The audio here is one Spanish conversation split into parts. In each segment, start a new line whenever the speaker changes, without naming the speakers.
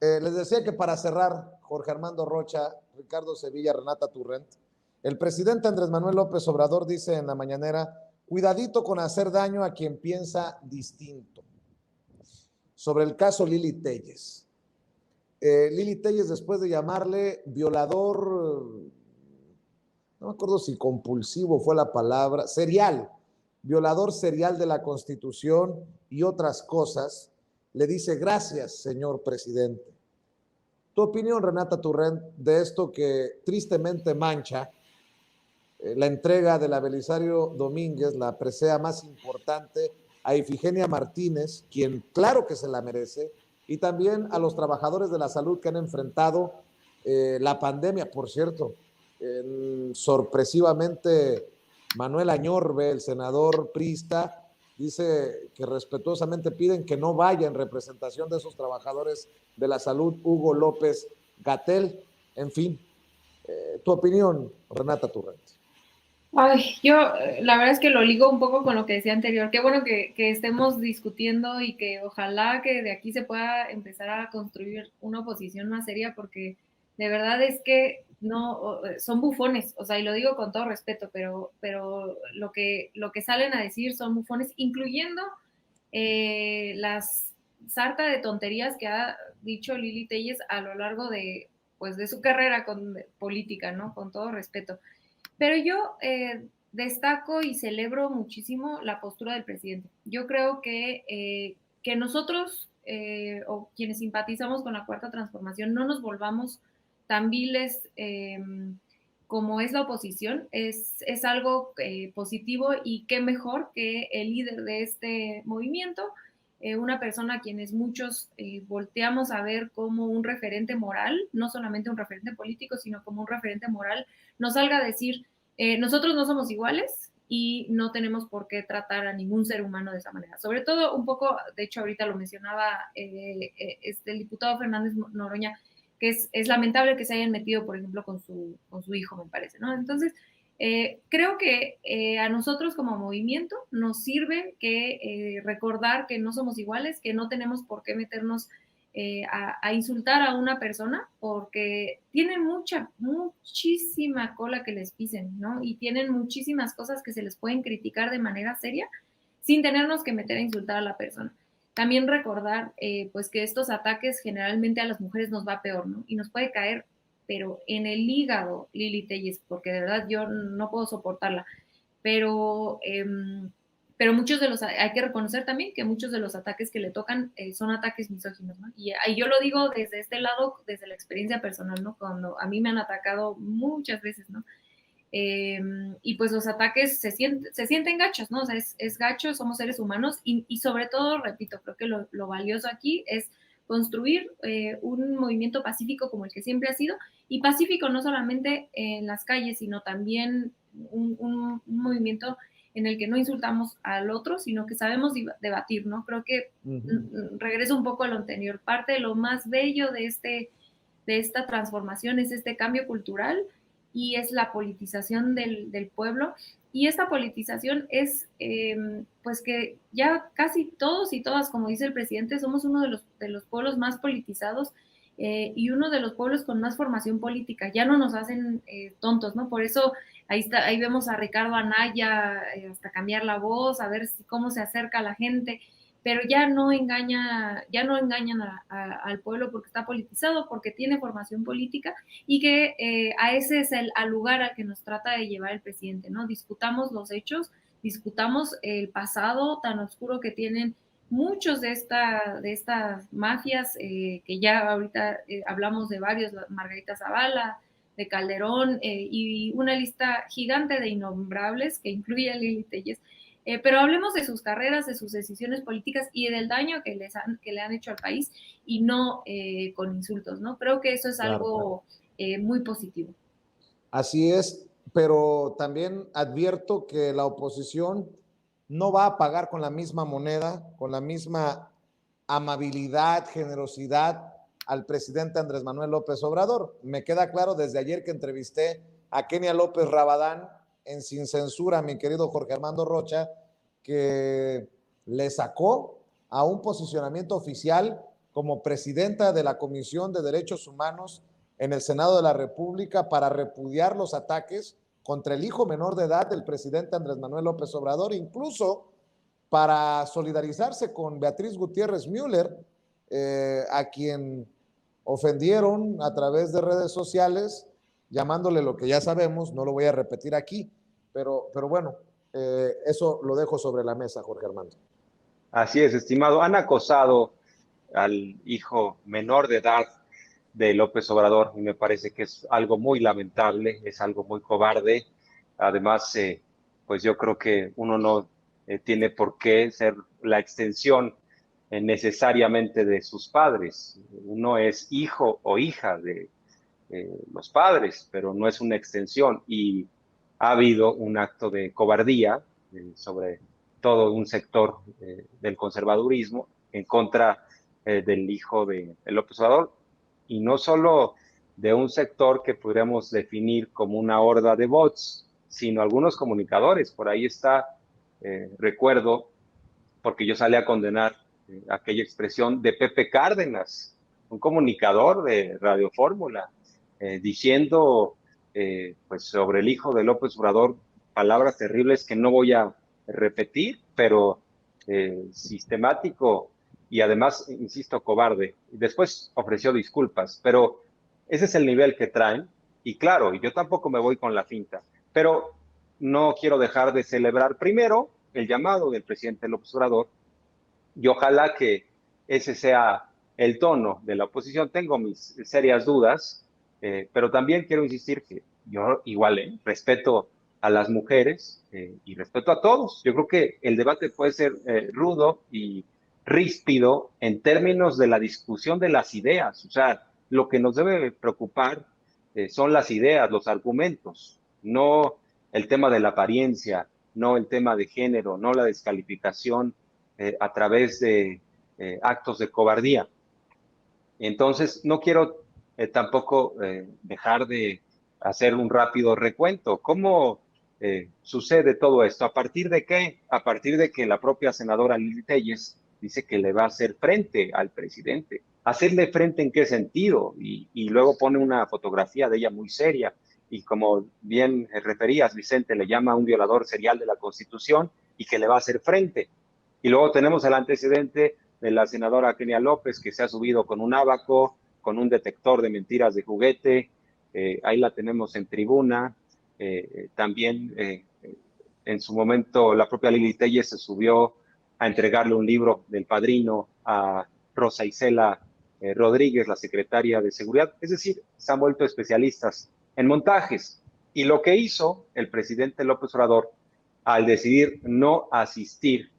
Les decía que para cerrar, Jorge Armando Rocha, Ricardo Sevilla, Renata Turrent, el presidente Andrés Manuel López Obrador dice en la mañanera, cuidadito con hacer daño a quien piensa distinto. Sobre el caso Lili Téllez. Lili Téllez, después de llamarle violador, no me acuerdo si compulsivo fue la palabra, serial, violador serial de la Constitución y otras cosas, le dice gracias, señor presidente. Tu opinión, Renata Turrent, de esto que tristemente mancha la entrega de la Belisario Domínguez, la presea más importante, a Ifigenia Martínez, quien claro que se la merece, y también a los trabajadores de la salud que han enfrentado la pandemia. Por cierto, sorpresivamente Manuel Añorbe, el senador priista, dice que respetuosamente piden que no vaya en representación de esos trabajadores de la salud, Hugo López Gatell. En fin, tu opinión, Renata Turrent.
Ay, yo la verdad es que lo ligo un poco con lo que decía anterior. Qué bueno que estemos discutiendo y que ojalá que de aquí se pueda empezar a construir una oposición más seria, porque de verdad es que no, son bufones, o sea, y lo digo con todo respeto, pero lo que salen a decir son bufones, incluyendo las sarta de tonterías que ha dicho Lili Téllez a lo largo de, pues, de su carrera política, ¿no? Con todo respeto. Pero yo destaco y celebro muchísimo la postura del presidente. Yo creo que nosotros, o quienes simpatizamos con la Cuarta Transformación, no nos volvamos tan viles como es la oposición. Es algo positivo, y qué mejor que el líder de este movimiento, una persona a quienes muchos volteamos a ver como un referente moral, no solamente un referente político, sino como un referente moral, nos salga a decir, nosotros no somos iguales y no tenemos por qué tratar a ningún ser humano de esa manera. Sobre todo un poco, de hecho ahorita lo mencionaba el diputado Fernández Noroña, que es lamentable que se hayan metido, por ejemplo, con su hijo, me parece, ¿no? Entonces, creo que a nosotros como movimiento nos sirve recordar que no somos iguales, que no tenemos por qué meternos a insultar a una persona, porque tienen muchísima cola que les pisen, ¿no? Y tienen muchísimas cosas que se les pueden criticar de manera seria sin tenernos que meter a insultar a la persona. También recordar, pues, que estos ataques generalmente a las mujeres nos va peor, ¿no? Y nos puede caer, pero en el hígado, Lili Téllez, porque de verdad yo no puedo soportarla. Pero, pero hay que reconocer también que muchos de los ataques que le tocan son ataques misóginos, ¿no? Y yo lo digo desde este lado, desde la experiencia personal, ¿no? Cuando a mí me han atacado muchas veces, ¿no? Y pues los ataques se sienten gachos, ¿no? O sea, es gacho, somos seres humanos, y sobre todo, repito, creo que lo valioso aquí es construir un movimiento pacífico como el que siempre ha sido, y pacífico no solamente en las calles, sino también un movimiento en el que no insultamos al otro, sino que sabemos debatir, ¿no? Creo que regreso un poco a lo anterior. Parte de lo más bello de esta transformación es este cambio cultural, y es la politización del pueblo. Y esta politización es, pues, que ya casi todos y todas, como dice el presidente, somos uno de los pueblos más politizados, y uno de los pueblos con más formación política. Ya no nos hacen tontos, ¿no? Por eso ahí vemos a Ricardo Anaya hasta cambiar la voz, a ver cómo se acerca a la gente, pero ya no engañan al pueblo, porque está politizado, porque tiene formación política, y que a ese es al lugar al que nos trata de llevar el presidente, ¿no? Discutamos los hechos, discutamos el pasado tan oscuro que tienen muchos de estas mafias, que ya ahorita hablamos de varios, Margarita Zavala, de Calderón, y una lista gigante de innombrables que incluye a Lili Téllez. Pero hablemos de sus carreras, de sus decisiones políticas y del daño que le han hecho al país, y no con insultos, ¿no? Creo que eso es algo muy positivo.
Así es, pero también advierto que la oposición no va a pagar con la misma moneda, con la misma amabilidad, generosidad al presidente Andrés Manuel López Obrador. Me queda claro desde ayer que entrevisté a Kenia López Rabadán en Sin Censura, mi querido Jorge Armando Rocha, que le sacó a un posicionamiento oficial como presidenta de la Comisión de Derechos Humanos en el Senado de la República para repudiar los ataques contra el hijo menor de edad del presidente Andrés Manuel López Obrador, incluso para solidarizarse con Beatriz Gutiérrez Müller, a quien ofendieron a través de redes sociales, llamándole lo que ya sabemos, no lo voy a repetir aquí, pero bueno, eso lo dejo sobre la mesa, Jorge Armando.
Así es, estimado. Han acosado al hijo menor de edad de López Obrador y me parece que es algo muy lamentable, es algo muy cobarde. Además, pues yo creo que uno no tiene por qué ser la extensión necesariamente de sus padres. Uno es hijo o hija de los padres, pero no es una extensión. Y ha habido un acto de cobardía sobre todo un sector del conservadurismo en contra del hijo de López Obrador, y no solo de un sector que podríamos definir como una horda de bots, sino algunos comunicadores. Por ahí está, recuerdo, porque yo salí a condenar aquella expresión de Pepe Cárdenas, un comunicador de Radio Fórmula, diciendo pues sobre el hijo de López Obrador palabras terribles que no voy a repetir, pero sistemático y además, insisto, cobarde. Después ofreció disculpas, pero ese es el nivel que traen. Y claro, yo tampoco me voy con la finta, pero no quiero dejar de celebrar primero el llamado del presidente López Obrador y ojalá que ese sea el tono de la oposición. Tengo mis serias dudas, pero también quiero insistir que yo igual respeto a las mujeres y respeto a todos. Yo creo que el debate puede ser rudo y ríspido en términos de la discusión de las ideas. O sea, lo que nos debe preocupar son las ideas, los argumentos, no el tema de la apariencia, no el tema de género, no la descalificación a través de actos de cobardía. Entonces, no quiero tampoco dejar de hacer un rápido recuento. ¿Cómo sucede todo esto? ¿A partir de qué? A partir de que la propia senadora Lili Telles dice que le va a hacer frente al presidente. ¿Hacerle frente en qué sentido? Y luego pone una fotografía de ella muy seria. Y como bien referías, Vicente, le llama a un violador serial de la Constitución y que le va a hacer frente. Y luego tenemos el antecedente de la senadora Kenia López, que se ha subido con un ábaco, con un detector de mentiras de juguete. Ahí la tenemos en tribuna. También en su momento la propia Lili Telles se subió a entregarle un libro del Padrino a Rosa Isela Rodríguez, la secretaria de Seguridad. Es decir, se han vuelto especialistas en montajes. Y lo que hizo el presidente López Obrador al decidir no asistir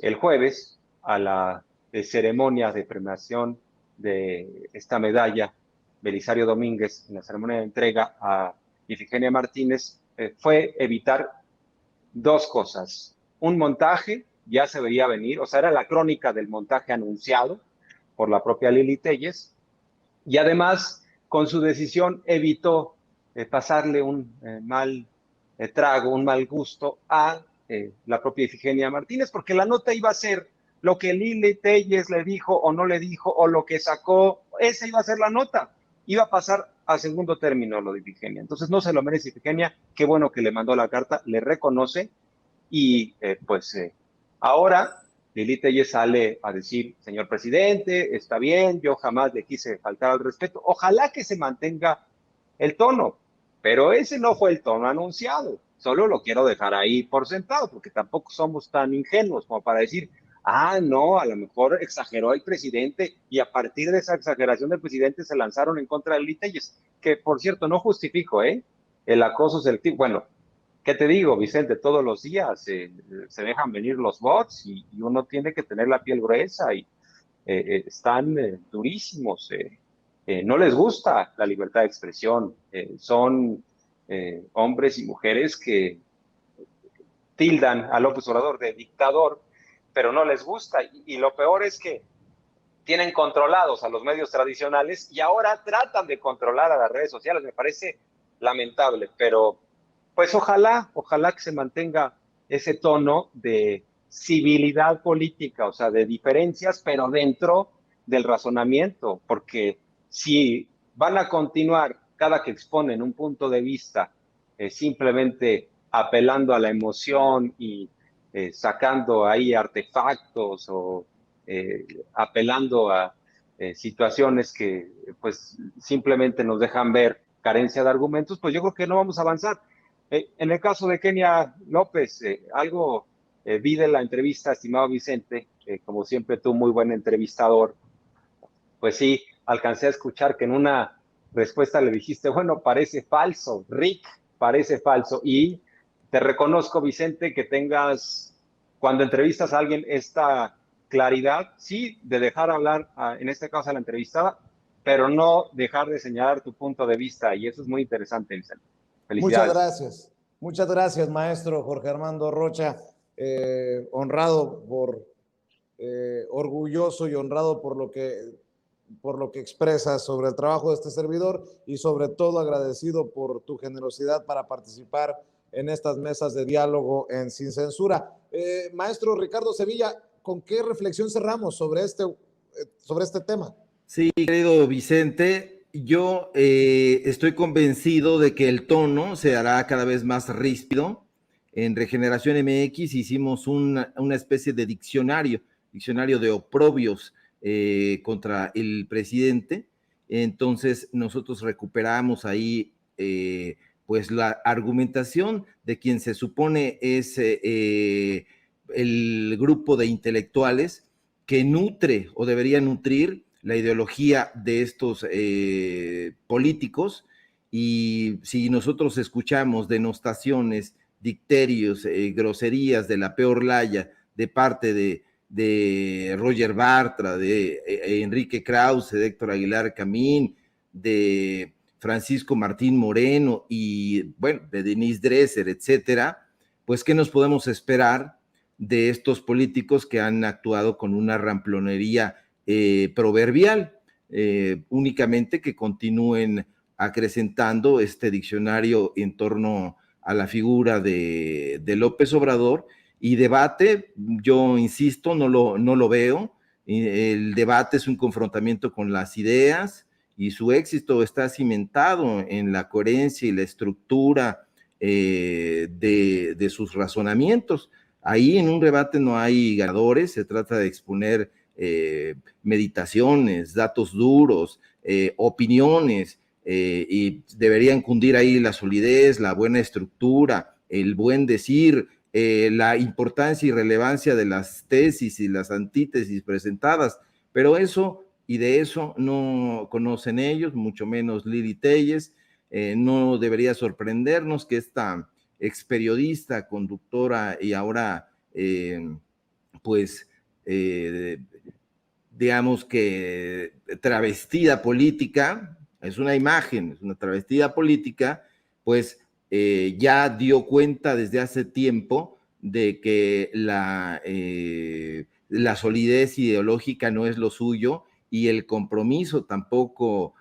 el jueves a la ceremonia de premiación de esta medalla Belisario Domínguez, en la ceremonia de entrega a Ifigenia Martínez, fue evitar dos cosas. Un montaje, ya se veía venir, o sea, era la crónica del montaje anunciado por la propia Lili Telles, y además, con su decisión, evitó pasarle un mal trago, un mal gusto a la propia Ifigenia Martínez, porque la nota iba a ser lo que Lili Telles le dijo o no le dijo, o lo que sacó, esa iba a ser la nota. Iba a pasar a segundo término lo de Ifigenia. Entonces no se lo merece Ifigenia, qué bueno que le mandó la carta, le reconoce, y ahora Lili Telles sale a decir, señor presidente, está bien, yo jamás le quise faltar al respeto, ojalá que se mantenga el tono, pero ese no fue el tono anunciado. Solo lo quiero dejar ahí por sentado, porque tampoco somos tan ingenuos como para decir, no, a lo mejor exageró el presidente y a partir de esa exageración del presidente se lanzaron en contra de Lili Telles, que por cierto no justifico, el acoso selectivo. Bueno, ¿qué te digo, Vicente? Todos los días se dejan venir los bots y uno tiene que tener la piel gruesa y están durísimos. No les gusta la libertad de expresión. Son hombres y mujeres que tildan a López Obrador de dictador, pero no les gusta. Y lo peor es que tienen controlados a los medios tradicionales y ahora tratan de controlar a las redes sociales. Me parece lamentable, pero pues ojalá que se mantenga ese tono de civilidad política, o sea, de diferencias, pero dentro del razonamiento, porque si van a continuar cada que exponen un punto de vista simplemente apelando a la emoción y sacando ahí artefactos o apelando a situaciones que pues simplemente nos dejan ver carencia de argumentos, pues yo creo que no vamos a avanzar. En el caso de Kenia López, algo vi de la entrevista, estimado Vicente, como siempre tú, muy buen entrevistador, pues sí, alcancé a escuchar que en una respuesta le dijiste, bueno, parece falso, Rick, parece falso. Y te reconozco, Vicente, que tengas, cuando entrevistas a alguien, esta claridad, sí, de dejar hablar, en este caso a la entrevistada, pero no dejar de señalar tu punto de vista. Y eso es muy interesante, Vicente. Felicidades.
Muchas gracias, maestro Jorge Armando Rocha. Honrado orgulloso y honrado por lo que expresas sobre el trabajo de este servidor y sobre todo agradecido por tu generosidad para participar en estas mesas de diálogo en Sin Censura. Maestro Ricardo Sevilla, ¿con qué reflexión cerramos sobre este tema?
Sí, querido Vicente, yo estoy convencido de que el tono se hará cada vez más ríspido. En Regeneración MX hicimos una especie de diccionario de oprobios contra el presidente. Entonces nosotros recuperamos ahí pues la argumentación de quien se supone es el grupo de intelectuales que nutre o debería nutrir la ideología de estos políticos. Y si nosotros escuchamos denostaciones, dicterios, groserías de la peor laya de parte de Roger Bartra, de Enrique Krause, de Héctor Aguilar Camín, de Francisco Martín Moreno y, bueno, de Denise Dresser, etcétera, pues, ¿qué nos podemos esperar de estos políticos que han actuado con una ramplonería proverbial? Únicamente que continúen acrecentando este diccionario en torno a la figura de López Obrador. Y debate, yo insisto, no lo veo. El debate es un confrontamiento con las ideas y su éxito está cimentado en la coherencia y la estructura de sus razonamientos. Ahí en un debate no hay ganadores, se trata de exponer meditaciones, datos duros, opiniones, y deberían cundir ahí la solidez, la buena estructura, el buen decir, la importancia y relevancia de las tesis y las antítesis presentadas, pero eso y de eso no conocen ellos, mucho menos Lili Téllez. No debería sorprendernos que esta experiodista, conductora y ahora pues digamos que travestida política, es una imagen, es una travestida política, pues ya dio cuenta desde hace tiempo de que la solidez ideológica no es lo suyo y el compromiso tampoco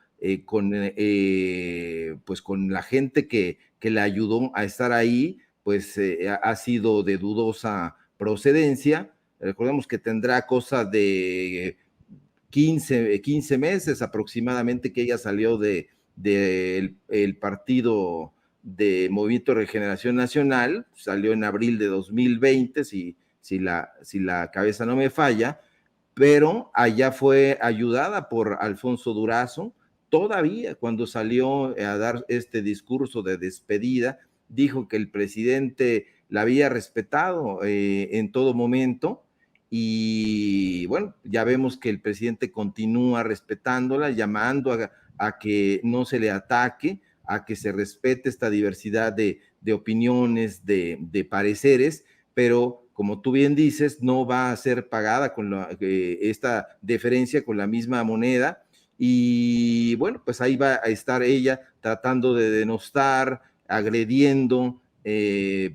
pues con la gente que le ayudó a estar ahí, pues ha sido de dudosa procedencia. Recordemos que tendrá cosa de 15 meses aproximadamente que ella salió el partido de Movimiento de Regeneración Nacional, salió en abril de 2020, si la cabeza no me falla, pero allá fue ayudada por Alfonso Durazo. Todavía cuando salió a dar este discurso de despedida, dijo que el presidente la había respetado en todo momento. Y bueno, ya vemos que el presidente continúa respetándola, llamando a que no se le ataque, a que se respete esta diversidad de opiniones, de pareceres, pero como tú bien dices, no va a ser pagada con esta deferencia con la misma moneda. Y bueno, pues ahí va a estar ella tratando de denostar, agrediendo,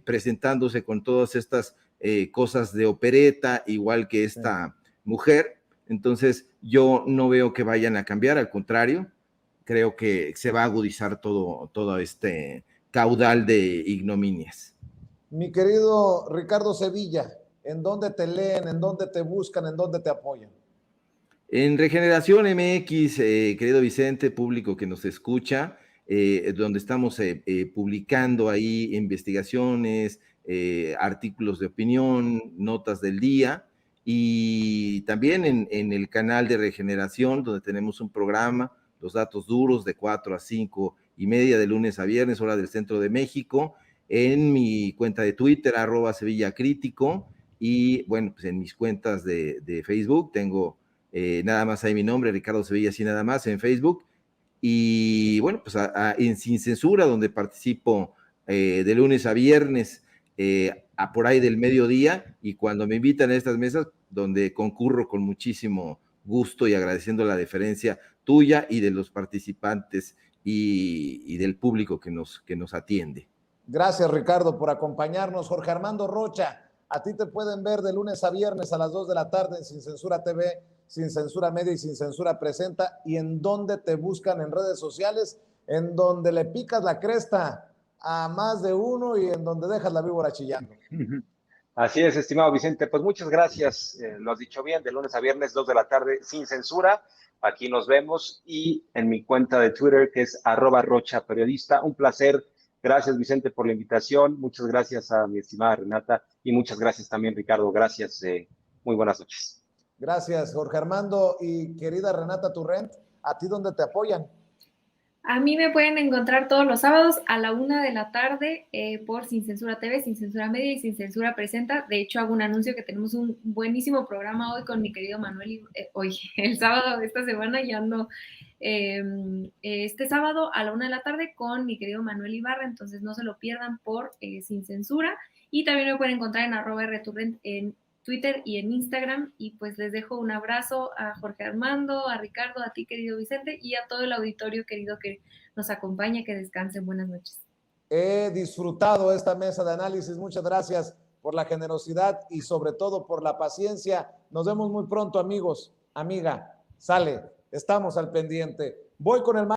presentándose con todas estas cosas de opereta, igual que esta mujer. Entonces yo no veo que vayan a cambiar, al contrario, creo que se va a agudizar todo este caudal de ignominias.
Mi querido Ricardo Sevilla, ¿en dónde te leen, en dónde te buscan, en dónde te apoyan?
En Regeneración MX, querido Vicente, público que nos escucha, donde estamos publicando ahí investigaciones, artículos de opinión, notas del día, y también en el canal de Regeneración, donde tenemos un programa, Los Datos Duros, de 4 a 5:30 de lunes a viernes, hora del centro de México, en mi cuenta de Twitter, @SevillaCrítico, y bueno, pues en mis cuentas de Facebook tengo nada más hay mi nombre, Ricardo Sevilla, así nada más, en Facebook. Y bueno, pues en Sin Censura, donde participo de lunes a viernes a por ahí del mediodía, y cuando me invitan a estas mesas, donde concurro con muchísimo gusto y agradeciendo la deferencia tuya y de los participantes y del público que nos atiende.
Gracias, Ricardo, por acompañarnos. Jorge Armando Rocha, a ti te pueden ver de lunes a viernes a las 2 de la tarde en Sin Censura TV, Sin Censura Media y Sin Censura Presenta. ¿Y en dónde te buscan en redes sociales? En donde le picas la cresta a más de uno y en donde dejas la víbora chillando.
Así es, estimado Vicente. Pues muchas gracias. Lo has dicho bien, de lunes a viernes, 2 de la tarde, Sin Censura. Aquí nos vemos, y en mi cuenta de Twitter, que es @RochaPeriodista. Un placer. Gracias, Vicente, por la invitación. Muchas gracias a mi estimada Renata, y muchas gracias también, Ricardo. Gracias. Muy buenas noches.
Gracias, Jorge Armando. Y querida Renata Turrent, ¿a ti dónde te apoyan?
A mí me pueden encontrar todos los sábados a la 1 de la tarde por Sin Censura TV, Sin Censura Media y Sin Censura Presenta. De hecho, hago un anuncio que tenemos un buenísimo programa hoy con mi querido Manuel. Hoy, el sábado de esta semana, ya ando este sábado a la 1 de la tarde con mi querido Manuel Ibarra. Entonces, no se lo pierdan por Sin Censura. Y también me pueden encontrar en @rturrent en Twitter y en Instagram. Y pues les dejo un abrazo a Jorge Armando, a Ricardo, a ti, querido Vicente, y a todo el auditorio querido que nos acompaña. Que descansen. Buenas noches.
He disfrutado esta mesa de análisis. Muchas gracias por la generosidad y sobre todo por la paciencia. Nos vemos muy pronto, amigos. Amiga, sale. Estamos al pendiente. Voy con el